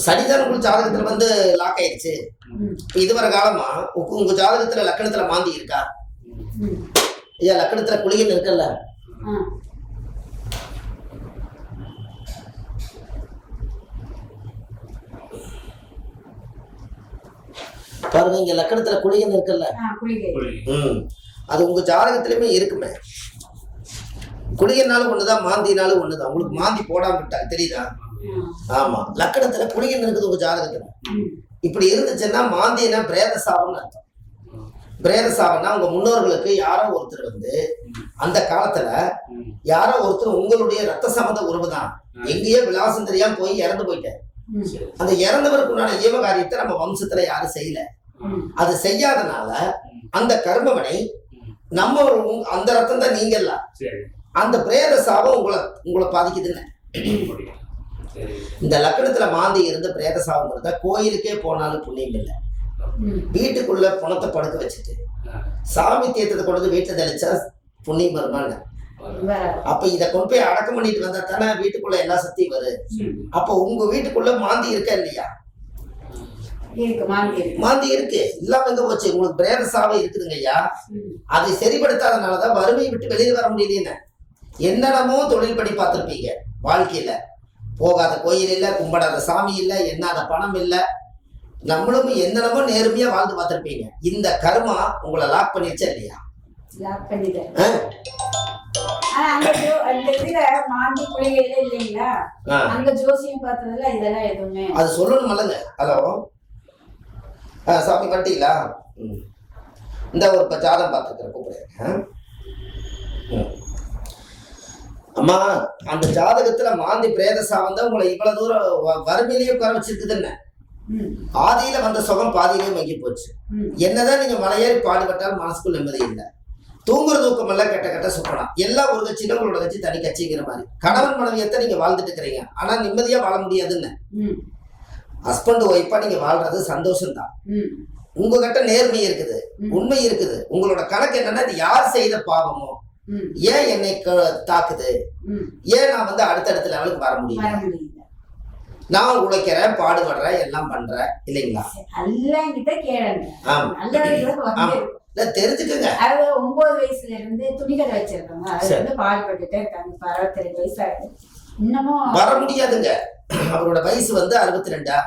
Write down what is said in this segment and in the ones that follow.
சனிதான் உங்க ஜாதகத்துல வந்து லாக் ஆயிடுச்சு. இப்ப இதுவரை காலமா உங்க ஜாதகத்துல லக்கணத்துல மாந்தி இருக்கா? ஐயா லக்கணத்துல குளிகன் இருக்குல்ல, பாருங்க இங்க லக்கணத்துல குளிகன் இருக்குல்ல, அது உங்க ஜாதகத்திலுமே இருக்குமே. குளிகனாலும் ஒண்ணுதான், மாந்தினாலும் ஒண்ணுதான். உங்களுக்கு மாந்தி போடாம விட்டாங்க தெரியுதா? ஆமா, லக்கணத்துல குளிகன் இருக்குது உங்க ஜாதகத்துல. இப்படி இருந்துச்சுன்னா மாந்தினா பிரேத சாபம்னு அர்த்தம். பிரேத சாபம்னா உங்க முன்னோர்களுக்கு யாரோ ஒருத்தர் வந்து அந்த காலத்துல யாரோ ஒருத்தர் உங்களுடைய ரத்த சம்பந்த உறவு தான் எங்கேயோ விலாசம் தெரியாம போய் இறந்து போயிட்டாரு. அந்த இறந்தவருக்கு உண்டான ஈவ காரியத்தை நம்ம வம்சத்துல யாரும் செய்யல. அது செய்யாதனால அந்த கர்மவனை நம்ம அந்த ரத்தம் தான் நீங்க எல்லாம் அந்த பிரேத சாபம் உங்களை பாதிக்குதுன்னு. இந்த லக்கணத்துல மாந்தி இருந்து பிரேத சாபம் இருந்தா கோயிலுக்கே போனாலும் புண்ணியம் இல்லை. வீட்டுக்குள்ள பணத்தை படுக்க வச்சுட்டு சாமி தீர்த்தத்தை கொண்டு வீட்டுல தெளிச்சா புண்ணியம் வருமானு. அப்ப இத கொண்டு போய் அடக்கம் பண்ணிட்டு வந்தா தானே வீட்டுக்குள்ள எல்லா சக்தியும் வரும். அப்ப உங்க வீட்டுக்குள்ள மாந்தி இருக்கா இல்லையா? மாந்தி இருக்கு, இல்லாம எங்க போச்சு? உங்களுக்கு பிரேத சாபம் இருக்குதுங்க ஐயா. அதை சரிப்படுத்தாதனாலதான் வறுமையை விட்டு வெளியே வர முடியலன்னு. என்னென்னமோ தொழில் படி பார்த்திருப்பீங்க வாழ்க்கையில. போகாத கோயில் இல்ல, கும்பிடாத சாமி இல்ல, என்னாத பணம் இல்ல. நம்மளும் என்னென்னமோ நேர்மையா வாழ்ந்து பார்த்திருப்பீங்க. இந்த கர்மா உங்களை லாக் பண்ணிருச்சா இல்லையா? அது சொல்லணும் அல்லங்க. ஹலோ சாமி பண்ணிட்டீங்களா? இந்த ஒரு ஜாதகம் பார்த்துக்கிறேன், கூப்பிடுறேன். அம்மா அந்த ஜாதகத்துல மாந்தி பிரேத சாபம் தான் உங்களை இவ்வளவு தூரம் வறுமையிலேயே உட்கார வச்சிருக்குதுன்னு. ஆதியில வந்த சுகம் பாதியிலேயே மங்கி போச்சு. என்னதான் நீங்க மலையேறி பாடுபட்டாலும் மனசுக்குள் நிம்மதி இல்லை. தூங்குற தூக்கம் எல்லாம் கெட்ட கெட்ட சுற்றலாம். எல்லாம் ஒரு கட்சி உங்களோட கட்சி தனி கட்சிங்கிற மாதிரி கணவன் மனைவியத்தை நீங்க வாழ்ந்துட்டு இருக்கிறீங்க. ஆனா நிம்மதியா வாழ முடியாதுன்னு. ஹஸ்பண்ட் ஒய்ஃபா நீங்க வாழ்றது சந்தோஷம் தான். உங்ககிட்ட நேர்மை இருக்குது, உண்மை இருக்குது. உங்களோட கணக்கு என்னன்னா இது யார் செய்த பாவமோ, ஏன் என்னை தாக்குது, ஏன் நான் வந்து அடுத்தடுத்த லெவலுக்கு வர முடியும், நான் உழைக்கிறேன், பாடுபடுறேன், எல்லாம் பண்றேன் இல்லைங்களா? தெரிஞ்சுக்கங்க. 9 வயசுல இருந்து துணிக்கடை வச்சிருக்காங்க. அது வந்து பாடுபட்டுட்டே இருக்காங்க. 62 வயசு ஆகுது, இன்னமும் வர முடியாதுங்க. அவரோட வயசு வந்து 62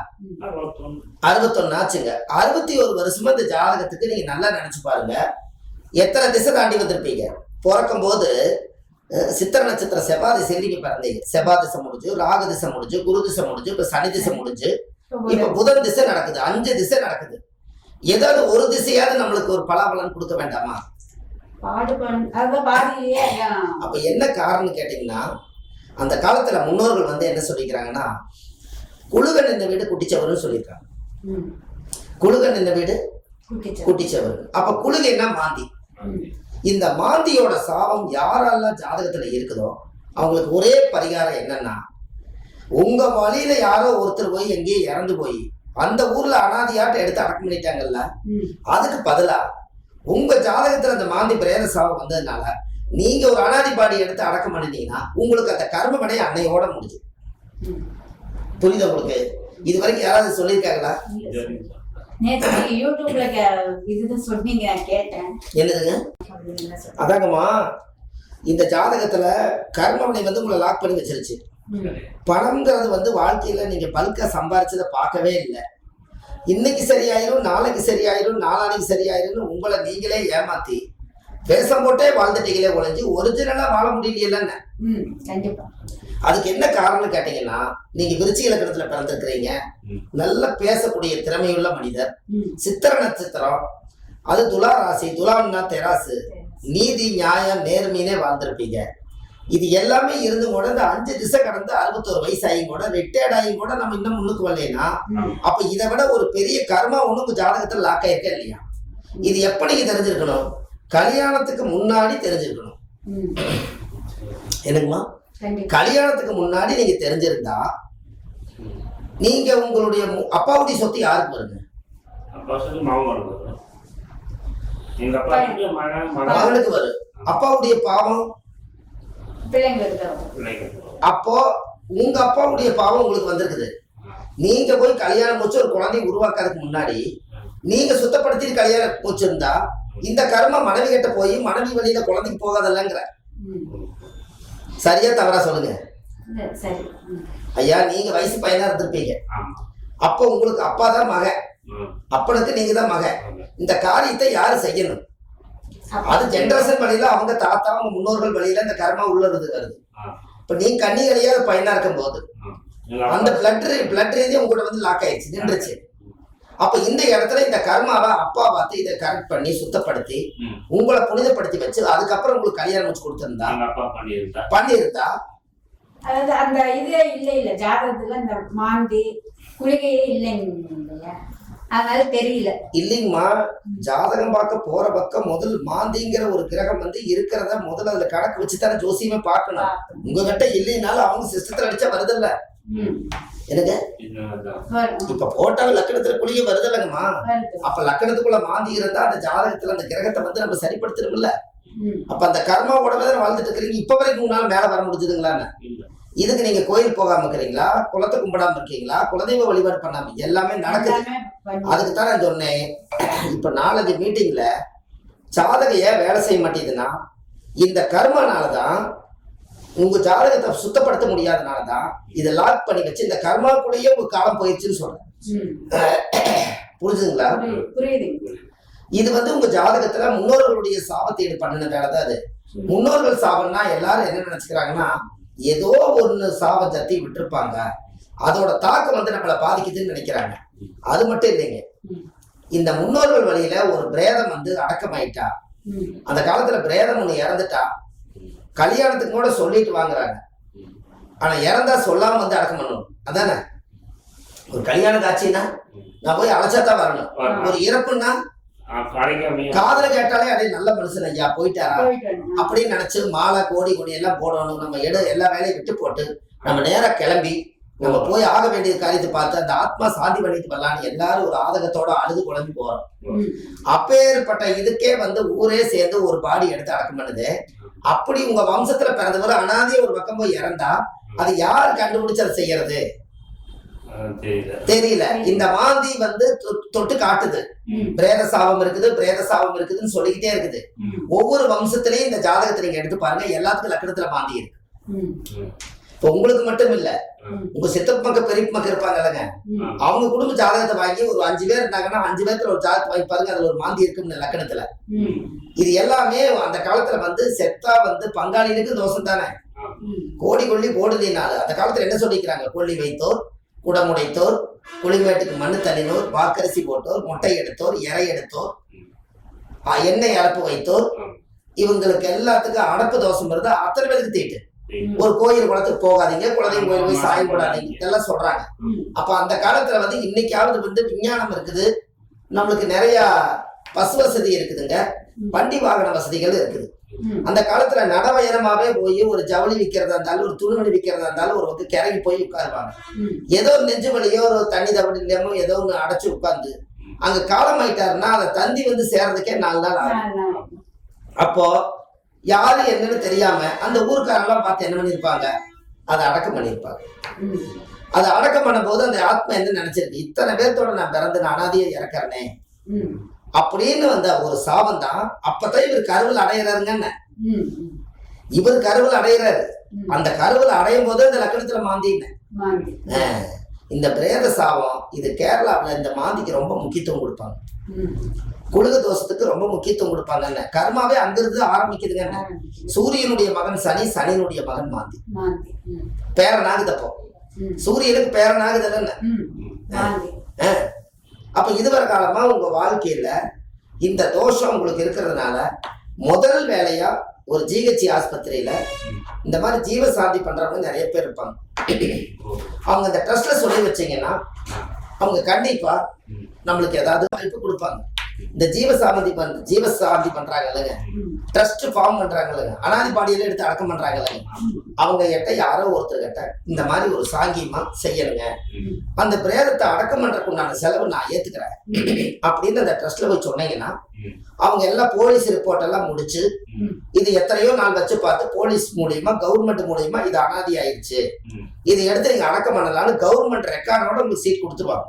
61 ஆச்சுங்க. 61 வருஷமா இந்த ஜாதகத்துக்கு நீங்க நல்லா நினைச்சு பாருங்க. எத்தனை திசை தாண்டி வந்திருப்பீங்க. பிறக்கும் போது சித்திர நட்சத்திரம் செவ்வாய் திசை நீங்க பிறந்தீங்க. செவ்வாய் திசை முடிஞ்சு, ராகு திசை முடிஞ்சு, குரு திசை முடிஞ்சு, இப்ப சனி திசை முடிஞ்சு, இப்ப புதன் திசை நடக்குது. 5 திசை நடக்குது. ஏதாவது ஒரு திசையாவது நம்மளுக்கு ஒரு பலாபலன் கொடுக்க வேண்டாமா? அப்ப என்ன காரணம் கேட்டீங்கன்னா, அந்த காலத்துல முன்னோர்கள் வந்து என்ன சொல்லிக்கிறாங்கன்னா, குழுகன் இந்த வீடு குட்டிச்சவர்னு சொல்லியிருக்காங்க. குழுகன் இந்த வீடு குட்டிச்சவர். அப்ப குழுகைன்னா மாந்தி. இந்த மாந்தியோட சாபம் யாரெல்லாம் ஜாதகத்துல இருக்குதோ அவங்களுக்கு ஒரே பரிகாரம் என்னன்னா, உங்க வழியில யாரோ ஒருத்தர் போய் எங்கேயே இறந்து போய் அந்த ஊர்ல அனாதியாட்ட எடுத்து அடக்கம் பண்ணிட்டாங்கல்ல, அதுக்கு பதிலா உங்க ஜாதகத்துல அந்த மாந்தி பிரேத சாபம் வந்ததுனால நீங்க ஒரு அனாதி பாடி எடுத்து அடக்கம் பண்ணிட்டீங்கன்னா உங்களுக்கு அந்த கர்ம வினை அன்னையோட முடிஞ்சு. புரியுது உங்களுக்கு? இது வரைக்கும் யாராவது சொல்லியிருக்காங்களா? என்னதுங்க? அதாங்கம்மா, இந்த ஜாதகத்துல கர்மவினை வந்து உங்களை லாக் பண்ணி வச்சிருச்சு. பணம்ங்கிறது வந்து வாழ்க்கையில நீங்க பல்கா சம்பாரிச்சதை பார்க்கவே இல்லை. இன்னைக்கு சரியாயிரும், நாளைக்கு சரியாயிரும், நாளானைக்கு சரியாயிரும் உங்களை நீங்களே ஏமாத்தி பேசம் போட்டே வாழ்ந்துட்டீங்களே ஒழிஞ்சு ஒரிஜினலா வாழ முடியலையேன்னு. அதுக்கு என்ன காரணம் கேட்டீங்கன்னா, நீங்க விருச்சிக லக்கணத்துல பிறந்திருக்கிறீங்க. நல்ல பேசக்கூடிய திறமையுள்ள மனிதர். சித்திர நட்சத்திரம், அது துலா ராசி. துலாம்னா தெராசு, நீதி நியாயம் நேர்மையினே வாழ்ந்திருப்பீங்க. இது எல்லாமே இருந்து கூட இந்த 5 திசை கடந்து 61 வயசு ஆகியும் கூட ரிட்டையர்ட் ஆகியும் கூட நம்ம இன்னும் முன்னுக்கு வரலைன்னா, அப்ப இதை விட ஒரு பெரிய கர்மா ஒண்ணு ஜாதகத்துல லாக் ஆயிருக்க இல்லையா? இது எப்ப நீங்க தெரிஞ்சிருக்கணும்? கல்யாணத்துக்கு முன்னாடி தெரிஞ்சிருக்கணும். என்னங்கம்மா? கல்யாணத்துக்கு முன்னாடி நீங்க தெரிஞ்சிருந்தா நீங்க உங்களுடைய அப்பாவுடைய சொத்து யாருக்கு வருங்க? மகனுக்கு வரும். அப்பாவுடைய பாவம் அப்போ உங்க அப்பாவுடைய பாவம் உங்களுக்கு வந்திருக்குது. நீங்க போய் கல்யாணம் முடிச்சு ஒரு குழந்தையை உருவாக்காததுக்கு முன்னாடி நீங்க சுத்தப்படுத்தி கல்யாணம் முடிச்சிருந்தா இந்த கர்மம் மனைவி கிட்ட போய் மனைவி வழியில குழந்தைக்கு போகாதல்லங்கிற. சரியா தவறா சொல்லுங்க சரி. ஐயா. நீங்க வயசு பையனா இருந்திருப்பீங்க. அப்போ உங்களுக்கு அப்பா தான் மகன், அப்பனுக்கு நீங்க தான் மகன். இந்த காரியத்தை யாரு செய்யணும்? அது ஜெனரேஷன் வழியில அவங்க தாத்தா அவங்க முன்னோர்கள் வழியில இந்த கர்மா உள்ளது வருது. இப்ப நீங்க கண்ணி கழியாத பையனா இருக்கும் போது அந்த பிளட் ரீதியா உங்கள்கிட்ட வந்து லாக் ஆயிடுச்சு, நின்றுச்சு. அப்ப இந்த இடத்துல இந்த கர்மாவை அப்பா பார்த்து இதை கரெக்ட் பண்ணி சுத்தப்படுத்தி உங்களை புனிதப்படுத்தி வச்சு அதுக்கப்புறம் உங்களுக்கு கல்யாணம் வச்சு கொடுத்திருந்தா பண்ணியிருந்தா அதாவது அந்த இதே இல்ல ஜாதகத்துல இந்த மாந்தி குளிகையே இல்லைங்க, அதனால தெரியல. இல்லைங்கம்மா, ஜாதகம் பார்க்க போற பக்கம் முதல் மாந்திங்கிற ஒரு கிரகம் வந்து இருக்கிறத முதல்ல அதுல கணக்கு வச்சுதானே ஜோசியமே பார்க்கணும். உங்ககிட்ட இல்லைனாலும் அவங்க சிஸ்டத்துல அடிச்சா வருதில்ல. எனக்கு இப்ப போட்டாலும் லக்கணத்துல குளிய வருதில்லங்கம்மா. அப்ப லக்கணத்துக்குள்ள மாந்தி இருந்தா அந்த ஜாதகத்துல அந்த கிரகத்தை வந்து நம்ம சரிப்படுத்தணும்ல. அப்ப அந்த கர்மாவோட வாழ்ந்துட்டு இருக்கிறீங்க. இப்ப வரைக்கும் உங்களால மேல வர முடிஞ்சதுங்களான்னு? இதுக்கு நீங்க கோயில் போகாம இருக்கிறீங்களா, குலத்தை கும்பிடாம இருக்கீங்களா, குலதெய்வ வழிபாடு பண்ணாம எல்லாமே நடக்குது. அதுக்கு தான் நான் சொன்னேன். இப்ப நாளைக்கு மீட்டிங்ல ஜாதகம் ஏன் வேலை செய்ய மாட்டேங்குதுன்னா இந்த கர்மனாலதான், உங்க ஜாதகத்தை சுத்தப்படுத்த முடியாதனாலதான் இதை லாக் பண்ணி வச்சு இந்த கர்மாக்குள்ளேயே உங்க காலம் போயிடுச்சுன்னு சொல்றேன். புரிஞ்சுங்களா? இது வந்து உங்க ஜாதகத்துல முன்னோர்களுடைய சாபத்தை பண்ணின வேலைதான் அது. முன்னோர்கள் சாபம்னா எல்லாரும் என்ன நினைச்சுக்கிறாங்கன்னா ஏதோ ஒண்ணு சாபம் சத்தி விட்டுருப்பாங்க, அதோட தாக்கம் வந்து நம்மளை பாதிக்குதுன்னு நினைக்கிறாங்க. அது மட்டும் இல்லைங்க, இந்த முன்னோர்கள் வழியில ஒரு பிரேதம் வந்து அடக்கமாயிட்டா, அந்த காலத்துல பிரேதம் ஒண்ணு இறந்துட்டா கல்யாணத்துக்கு கூட சொல்லிட்டு வாங்குறாங்க. ஆனா இறந்தா சொல்லாம வந்து அடக்கம் பண்ணணும். அதானே ஒரு கல்யாண காட்சின்னா நான் போய் அழைச்சாதான் வரணும். ஒரு இறப்புன்னா காதல கேட்டாலே அதே நல்ல மனுஷன் ஐயா போயிட்டாரா அப்படின்னு நினைச்சு மாலை கோடி கொடி எல்லாம் போடணும். நம்ம எல்லா வேலையும் விட்டு போட்டு நம்ம நேரம் கிளம்பி நம்ம போய் ஆக வேண்டிய காரியத்தை பார்த்து அந்த ஆத்மா சாந்தி பண்ணிட்டு வரலான்னு எல்லாரும் ஒரு ஆதகத்தோட அழுது குழம்பி போறோம். அப்பேற்பட்ட இதுக்கே வந்து ஊரே சேர்ந்து ஒரு பாடி எடுத்து அடக்கம் பண்ணுது. அப்படி உங்க வம்சத்துல பிறந்தவர் அனாதைய ஒரு பக்கம் போய் இறந்தா அது யார் கண்டுபிடிச்சு அதை செய்யறது தெரியல. இந்த மாந்தி வந்து தொட்டு காட்டுது. பிரேத சாபம் இருக்குது, பிரேத சாபம் இருக்குதுன்னு சொல்லிக்கிட்டே இருக்குது. ஒவ்வொரு வம்சத்திலையும் இந்த ஜாதகத்தை நீங்க எடுத்து பாருங்க, எல்லாத்துக்கும் லக்கணத்துல மாந்தி இருக்கு. இப்ப உங்களுக்கு மட்டும் இல்ல, உங்க சித்தப்பக்க பெரியப்பக்க இருப்பாங்க இல்லைங்க, அவங்க குடும்ப ஜாதகத்தை வாங்கி ஒரு 5 பேர் இருந்தாங்கன்னா 5 பேர்த்துல ஒரு ஜாதகத்தை வாங்கி பாருங்க, அதுல ஒரு மாந்தி இருக்குன்னு லக்கணத்துல. இது எல்லாமே அந்த காலத்துல வந்து செத்தா வந்து பங்காளினுக்கு தோஷம் தானே. கோடி கொள்ளி போடுதினால அந்த காலத்துல என்ன சொல்லிக்கிறாங்க, கொள்ளி வைத்தோர், குடமுடைத்தோர், குளிமேட்டுக்கு மண்ணு தள்ளினோர், வாக்கரிசி போட்டோர், மொட்டை எடுத்தோர், இறை எடுத்தோர், எண்ணெய் அடப்பு வைத்தோர், இவங்களுக்கு எல்லாத்துக்கும் அடப்பு தோஷம் வருது. அத்தனை பேருக்கு தீட்டு. ஒரு கோயில் குளத்துக்கு போகாதீங்க, குலதெய்வம் கோயில் போய் சாயம் போடாதீங்க, இதெல்லாம் சொல்றாங்க. அப்ப அந்த காலத்துல வந்து இன்னைக்காவது வந்து விஞ்ஞானம் இருக்குது, நம்மளுக்கு நிறைய பஸ் வசதி இருக்குதுங்க, வண்டி வாகன வசதிகள் இருக்குது. அந்த காலத்துல நடவயனமாவே போய் ஒரு ஜவுளி விற்கிறதா இருந்தாலும் ஒரு துணிமணி விற்கிறதா இருந்தாலும் ஒரு வந்து கிறங்கி போய் உட்காருவாங்க. ஏதோ நெஞ்சு வலியோ ஒரு தண்ணி தவறு இல்லாமோ ஏதோ ஒண்ணு அடைச்சு உட்கார்ந்து அங்க காலம் ஆயிட்டாருன்னா அந்த தந்தி வந்து சேர்றதுக்கே 4 நாள் ஆகும். அப்போ யாரு என்னன்னு தெரியாம அந்த ஊருக்காரெல்லாம் பார்த்து என்ன பண்ணிருப்பாங்க, அதை அடக்கம் பண்ணிருப்பாங்க. அதை அடக்கம் பண்ணும் போது அந்த ஆத்மா என்ன நினைச்சிருக்கு, இத்தனை பேர்த்தோட நான் பிறந்து நான் அனாதையை இறக்குறேனே அப்படின்னு வந்த ஒரு சாபம் தான். அப்பதான் இவர் கருவில் அடையிறாருங்கன்னு. இவர் கருவில் அடையிறாரு. அந்த கருவில் அடையும் போது இந்த லக்கணத்துல மாந்தின்னு இந்த பிரேத சாபம். இது கேரளாவில் இந்த மாந்திக்கு ரொம்ப முக்கியத்துவம் கொடுப்பாங்க. குழுக தோஷத்துக்கு ரொம்ப முக்கியத்துவம் கொடுப்பாங்க. கர்மாவே அங்கிருந்து ஆரம்பிக்குதுங்க. சூரியனுடைய மகன் சனி, சனியினுடைய மகன் மாந்தி. பேரனாகுதப்போ சூரியனுக்கு பேரனாகுதல்ல. அப்ப இதுவரை காலமா உங்க வாழ்க்கையில இந்த தோஷம் உங்களுக்கு இருக்கிறதுனால முதல் வேலையா ஒரு ஜிஹெச் ஆஸ்பத்திரியில இந்த மாதிரி ஜீவசாந்தி பண்றவங்க நிறைய பேர் இருப்பாங்க. அவங்க இந்த ட்ரஸ்ட்ல சொல்லி வச்சீங்கன்னா அவங்க கண்டிப்பா நம்மளுக்கு ஏதாவது வாய்ப்பு கொடுப்பாங்க. இந்த ஜீவசாந்தி பண்றாங்க இல்லைங்க, ட்ரஸ்ட் ஃபார்ம் பண்றாங்க இல்லைங்க, அனாதி பாடியில எடுத்து அடக்கம் பண்றாங்க இல்லைங்க, அவங்க கிட்ட யாரோ ஒருத்தர் கிட்ட இந்த மாதிரி ஒரு சாங்கியமா செய்யணுங்க, அந்த பிரேதத்தை அடக்கம் பண்றதுக்கு உண்டான செலவு நான் ஏத்துக்கிறேன் அப்படின்னு அந்த ட்ரஸ்ட்ல போய் சொன்னீங்கன்னா அவங்க எல்லாம் போலீஸ் ரிப்போர்ட் எல்லாம் முடிச்சு இது எத்தனையோ நாள் வச்சு பார்த்து போலீஸ் மூலியமா கவர்மெண்ட் மூலியமா இது அனாதி ஆயிடுச்சு, இது எடுத்து நீங்க அடக்கம் பண்ணலாம்னு கவர்மெண்ட் ரெக்கார்டோட உங்களுக்கு சீட் கொடுத்துருவாங்க.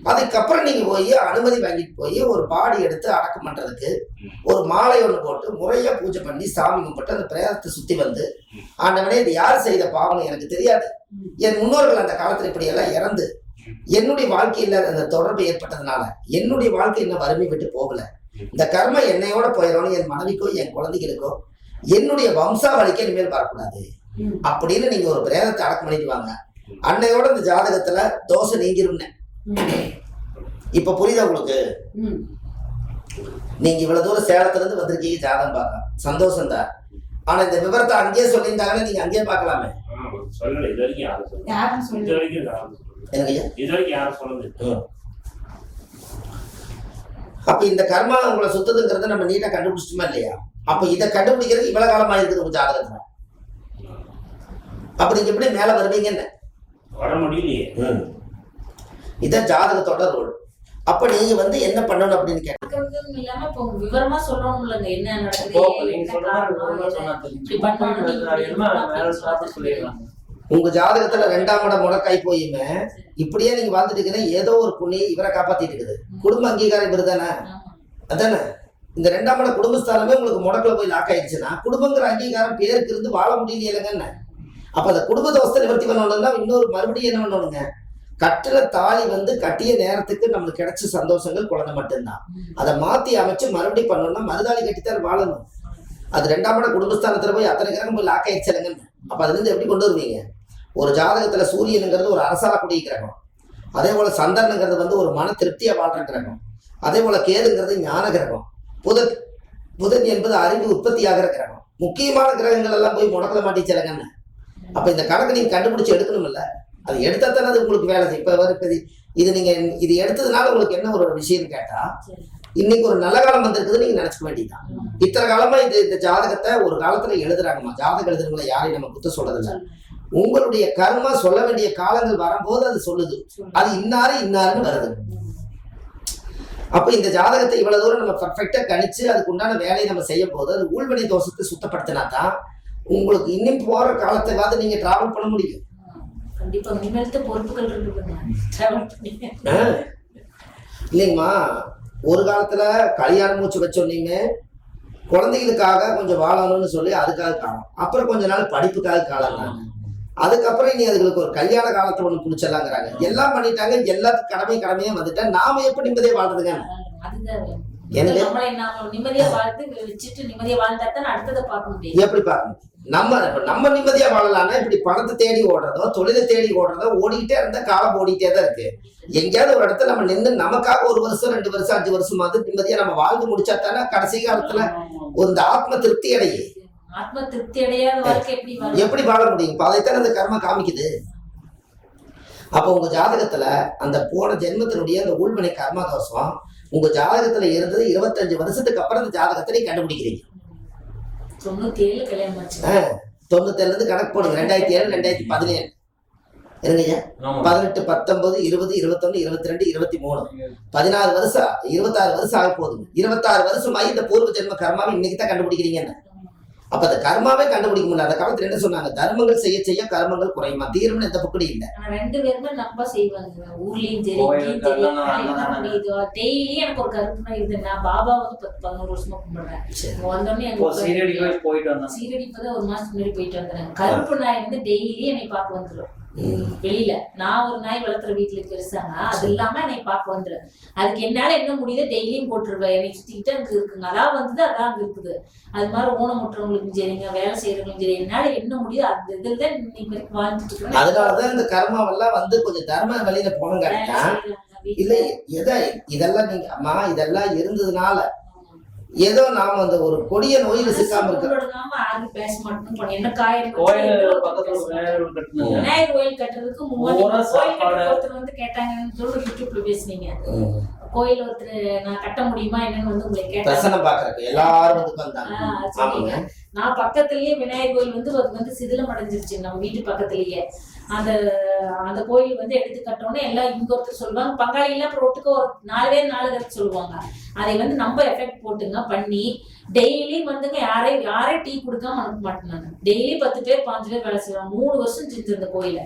அதுக்கப்புறம் நீங்க போய் அனுமதி வாங்கிட்டு போய் ஒரு பாடி எடுத்து அடக்கம் பண்றதுக்கு ஒரு மாலை ஒண்ணு போட்டு முறையா பூஜை பண்ணி சாமி கும்பிட்டு அந்த பிரேதத்தை சுத்தி வந்து, ஆண்டவனே இது யார் செய்த பாவம் எனக்கு தெரியாது, என் முன்னோர்கள் அந்த காலத்துல இப்படி எல்லாம் இறந்து என்னுடைய வாழ்க்கையில அந்த தொடர்பு ஏற்பட்டதுனால என்னுடைய வாழ்க்கை இன்னும் வறுமை விட்டு போகல, இந்த கர்ம என்னையோட போயிடணும், என் மனைவிக்கோ என் குழந்தைகளுக்கோ என்னுடைய வம்சாவளிக்கு இனிமேல் வரக்கூடாது அப்படின்னு நீங்க ஒரு பிரேதத்தை அடக்கம் பண்ணிட்டு வாங்க. அன்னையோட இந்த ஜாதகத்துல தோசை நீங்கிரும்னு இப்ப புரியுதா உங்களுக்கு? நீங்க இவ்வளவு தூரம் சேலத்துல இருந்து வந்திருக்கீங்க ஜாதகம் பார்க்க, சந்தோஷம் தான். ஆனா இந்த விவரத்தை அங்கேயே சொல்லியிருந்தாங்கன்னா நீங்க அங்கேயே பார்க்கலாமே. அப்ப இந்த கர்மா உங்களை சுத்ததுங்கிறத நம்ம நீட்டா கண்டுபிடிச்சிட்டோமா இல்லையா? அப்ப இதை கண்டுபிடிக்கிறது இவ்வளவு காலமா இருக்குது உங்க ஜாதகத்துல. அப்ப நீங்க எப்படி மேல வருவீங்கன்னு வர முடியலையே. இதான் ஜாதகத்தோட ரோல். அப்ப நீங்க வந்து என்ன பண்ணணும் அப்படின்னு கேட்கறது இல்லாம இப்போ விவரமா சொல்லணும் இல்லங்க, என்ன நடக்குது. உங்க ஜாதகத்துல 2ஆம் இடம் முடக்காய் போயுமே இப்படியே நீங்க வாழ்ந்துட்டு ஏதோ ஒரு புண்ணி இவரை காப்பாத்திட்டு இருக்குது. குடும்ப அங்கீகாரம் இவரு தானே, அதானே? இந்த 2ஆம் இடம் குடும்பஸ்தானமே உங்களுக்கு முடக்கில் போய் லாக் ஆயிடுச்சுன்னா குடும்பங்கிற அங்கீகாரம் பேருக்கு இருந்து வாழ முடியலையேங்க. அப்ப அந்த குடும்ப தோசத்தை நிவர்த்தி பண்ணணும்னா இன்னொரு மறுபடியும் என்ன பண்ணணுங்க, கட்டுற தாலி வந்து கட்டிய நேரத்துக்கு நம்மளுக்கு கிடைச்ச சந்தோஷங்கள் குழந்தை மட்டும்தான். அதை மாத்தி அமைச்சு மறுபடியும் பண்ணணும்னா மறுதாலி கட்டித்தான் வாழணும். அது 2ஆம் இடம் குடும்பஸ்தானத்துல போய் அத்தனை கிரகம் போய் லாக் ஆயிடுச்சுலங்க. அப்ப அதுல இருந்து எப்படி கொண்டு வருவீங்க? ஒரு ஜாதகத்துல சூரியனுங்கிறது ஒரு அரசாலக்கூடிய கிரகம், அதே போல சந்திரனுங்கிறது வந்து ஒரு மன திருப்தியா வாழ்ற கிரகம், அதே போல கேதுங்கிறது ஞான கிரகம், புதன் என்பது அறிவு உற்பத்தி ஆகிற கிரகம். முக்கியமான கிரகங்கள் எல்லாம் போய் முடக்கல மாட்டிச்சலங்கன்னு. அப்ப இந்த கணக்கு நீங்க கண்டுபிடிச்சு எடுக்கணும் இல்ல, அது எடுத்தா தானே அது உங்களுக்கு வேலை செய்யும். இப்ப இது நீங்க இது எடுத்ததுனால உங்களுக்கு என்ன ஒரு விஷயம் கேட்டா, இன்னைக்கு ஒரு நல்ல காலம் வந்திருக்குது நீங்க நினைச்சுக்க வேண்டியதுதான். இத்தனை காலமா இந்த ஜாதகத்தை ஒரு காலத்துல எழுதுறாங்கம்மா. ஜாதகம் எழுதுறவங்களை யாரையும் நம்ம குத்த சொல்றதில்ல. உங்களுடைய கர்மா சொல்ல வேண்டிய காலங்கள் வரும்போது அது சொல்லுது, அது இன்னாருன்னு வருது. அப்ப இந்த ஜாதகத்தை இவ்வளவு தூரம் நம்ம பர்ஃபெக்டா கணிச்சு அதுக்கு உண்டான வேலையை நம்ம செய்யும் போது அது ஊழ்வினை தோஷத்தை சுத்தப்படுத்தினா தான் உங்களுக்கு இன்னும் போற காலத்தை நீங்க டிராவல் பண்ண முடியும். இல்லைங்கம்மா, ஒரு காலத்துல கல்யாணம் மூச்சு வச்சோன்னீங்க குழந்தைகளுக்காக கொஞ்சம் வாழணும்னு சொல்லி அதுக்காக காலம், அப்புறம் கொஞ்ச நாள் படிப்புக்காக காலம், அதுக்கப்புறம் இனி அதுகளுக்கு ஒரு கல்யாண காலத்தை ஒண்ணு பிடிச்சிடலாங்கிறாங்க. எல்லாம் பண்ணிட்டாங்க, எல்லாத்துக்கும் கடமையே வந்துட்டா நாம எப்படி நிம்மதியா வாழ்றதுங்க? எப்படி பார்க்கணும்? நம்ம நிம்மதியா வாழலாம்னா இப்படி பணத்தை தேடி ஓடுறதோ தொழிலை தேடி ஓடுறதோ ஓடிக்கிட்டே இருந்தா காலம் ஓடிக்கிட்டே தான் இருக்கு. எங்கேயாவது ஒரு இடத்துல நம்ம நின்று நமக்காக 1 வருஷம் 2 வருஷம் 5 வருஷமாவது நிம்மதியா நம்ம வாழ்ந்து முடிச்சா தானே கடைசி காலத்துல ஒரு ஆத்ம திருப்தி அடையே. ஆத்ம திருப்தி அடையாத வாழ்க்கை எப்படி வாழ முடியும்? அதைத்தான் அந்த கர்மா காமிக்குது. அப்ப உங்க ஜாதகத்துல அந்த போன ஜென்மத்தினுடைய அந்த ஊழ்வினை கர்மா தோஷம் உங்க ஜாதகத்துல இருந்தது 25 வருஷத்துக்கு அப்புறம் அந்த ஜாதகத்தை நீ கண்டுபிடிக்கிறீங்க. 97 கல்யாணம் ஆச்சு. 97 இருந்து கணக்கு போடுங்க. 2007 2017 இருங்கய்யா. 18 19 20 21 22 23 16 வருஷம் 26 வருஷம் ஆக போகுதுங்க. 26 வருஷமாயி இந்த பூர்வ ஜென்ம கர்மாவை இன்னைக்கு தான் கண்டுபிடிக்கிறீங்க. அப்ப அந்த கர்மாவே கண்டுபிடிக்க முடியல. அந்த காலத்துல என்ன சொன்னாங்க, தர்மங்கள் செய்ய செய்ய கர்மங்கள் குறையுமா, தீர்வுன்னு எந்த பக்கடி இல்ல. 2 பேருமே நம்ப செய்வாங்க. ஊர்லயும் சரி டெய்லி எனக்கு ஒரு கருப்புனா இது. நான் பாபா வந்து 11 வருஷமா கும்பிடுறேன். வந்தோடனே சீரடி இப்பதான் 1 மாசத்துக்கு முன்னாடி போயிட்டு வந்தேன். கருப்பு நாய் வந்து டெய்லி என்னை பார்க்க வந்துடும். வெளியில நான் ஒரு நாய் வளர்த்துற வீட்டுல பெருசாங்க, அது இல்லாம என்னை பார்க்க வந்துடும். அதுக்கு என்னால என்ன முடியுதோ டெய்லியும் போட்டுருவேன். என்னை சுத்திக்கிட்டு அங்க இருக்குங்க. அதான் வந்தது அதான் அங்க இருக்குது. அது மாதிரி ஊனம் முட்டுறவங்களுக்கும் சரிங்க, வேலை செய்யறவங்களுக்கும் சரி, என்னால என்ன முடியுதோ அந்த இதுல தான் இன்னைக்கு வரைக்கும் வாழ்ந்துட்டு இருக்கேன். அதனாலதான் இந்த கர்மாவெல்லாம் வந்து கொஞ்சம் தர்ம வழியில போனங்க. இல்ல இதெல்லாம் நீங்க அம்மா இதெல்லாம் இருந்ததுனால ஏதோ நாம அந்த ஒரு கொடிய நோயில சிக்காம இருக்கு. பேச மாட்டோம். என்ன காயம் விநாயகர் கோயில் கட்டுறதுக்கு ஒருத்தர் வந்து கேட்டாங்கன்னு சொல்லி யூடியூப்ல பேசுனீங்க. கோயில் ஒருத்தர் நான் கட்ட முடியுமா என்னன்னு வந்து உங்களை கேட்டேன். தரிசனம் பாக்குறதுக்கு எல்லாரும் வந்து வந்தாங்க. சொன்னீங்க. நான் பக்கத்துலயே விநாயகர் கோயில் வந்து அது வந்து சிதிலம் அடைஞ்சிருச்சு நம்ம வீட்டு பக்கத்துலயே. அந்த அந்த கோயில் வந்து எடுத்து கட்டோன்னே எல்லாம் இங்க ஒருத்தர் சொல்லுவாங்க, பங்காளி எல்லாம் அப்புறம் ஒட்டுக்க ஒரு 4 பேர் 4 கருத்து சொல்லுவாங்க. அதை வந்து நம்ம எஃபெக்ட் போட்டுங்க பண்ணி டெய்லி வந்துங்க யாரையும் டீ கொடுக்காம அனுப்ப மாட்டேன். நான் டெய்லி 10 பேர் 5 பேர் வேலை செய்வாங்க. 3 வருஷம் செஞ்சு இந்த கோயில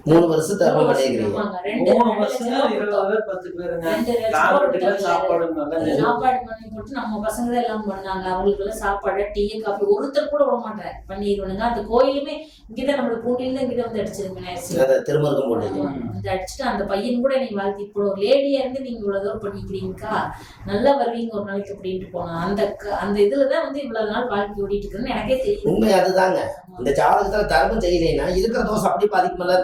3 வருஷம் தர்மம் பண்ணிக்கிறீங்க. 3 வருஷம் 20 பேர் 10 பேருங்க. சாப்பாடு பண்ணி போட்டு நம்ம பசங்க தான் எல்லாம் பண்ணாங்க. அவங்களுக்கு எல்லாம் சாப்பாடு டீ காஃபி ஒருத்தர் கூட விட மாட்டேன் பண்ணிடுவானுங்க. அந்த கோயிலுமே இங்கதான் நம்மளுக்கு பூண்டில இங்கிட்ட வந்து அடிச்சிருங்க திருமருகம் போட்டு வந்து அடிச்சுட்டு அந்த பையன் கூட நீங்க வாழ்த்தி இப்போ ஒரு லேடியா இருந்து நீங்க இவ்வளவு தூரம் பண்ணிக்கிறீங்கக்கா, நல்லா வருவீங்க ஒரு நாளைக்கு அப்படின்ட்டு போனா அந்த இதுலதான் வந்து இவ்வளவு நாள் வாழ்க்கை ஓடிட்டு இருக்குன்னு எனக்கே தெரியும். உண்மை அதுதாங்க. இந்த ஜாதகத்துல தர்மம் செய்யலைன்னா இருக்கிற தோசை அப்படி பாதிக்குமில்ல.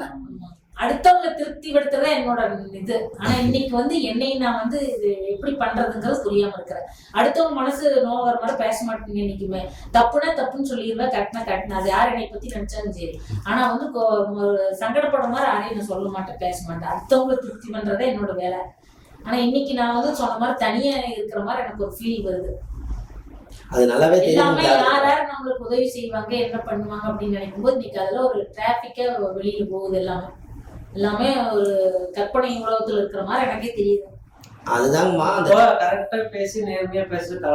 அடுத்தவங்களை திருப்தி படுத்துறதா என்னோட இது. ஆனா இன்னைக்கு வந்து என்னை நான் வந்து இது எப்படி பண்றதுங்கிறது புரியாம இருக்கிறேன். அடுத்தவங்க மனசு நோவர மாதிரி பேச மாட்டேங்க. இன்னைக்குமே தப்புனா தப்புன்னு சொல்லிடுவேன், கட்டினா அது யார் என்னை பத்தி நினைச்சாலும் சரி. ஆனா வந்து சங்கடப்படுற மாதிரி யாரையும் நான் சொல்ல மாட்டேன், பேச மாட்டேன். அடுத்தவங்களை திருப்தி பண்றதே என்னோட வேலை. ஆனா இன்னைக்கு நான் வந்து சொன்ன மாதிரி தனியா இருக்கிற மாதிரி எனக்கு ஒரு ஃபீல் வருது. அது நல்லாவே தெரியும். யார் நம்மளுக்கு உதவி செய்வாங்க என்ன பண்ணுவாங்க அப்படின்னு நினைக்கும் போது இன்னைக்கு அதுல ஒரு டிராபிக்கா வெளியில போகுது. எல்லாமே ஒரு கற்பனை உலகத்துல இருக்கிற மாதிரி எனக்கே தெரியுது. அதுதான்மா கரெக்டா பேசி நேர்மையா பேச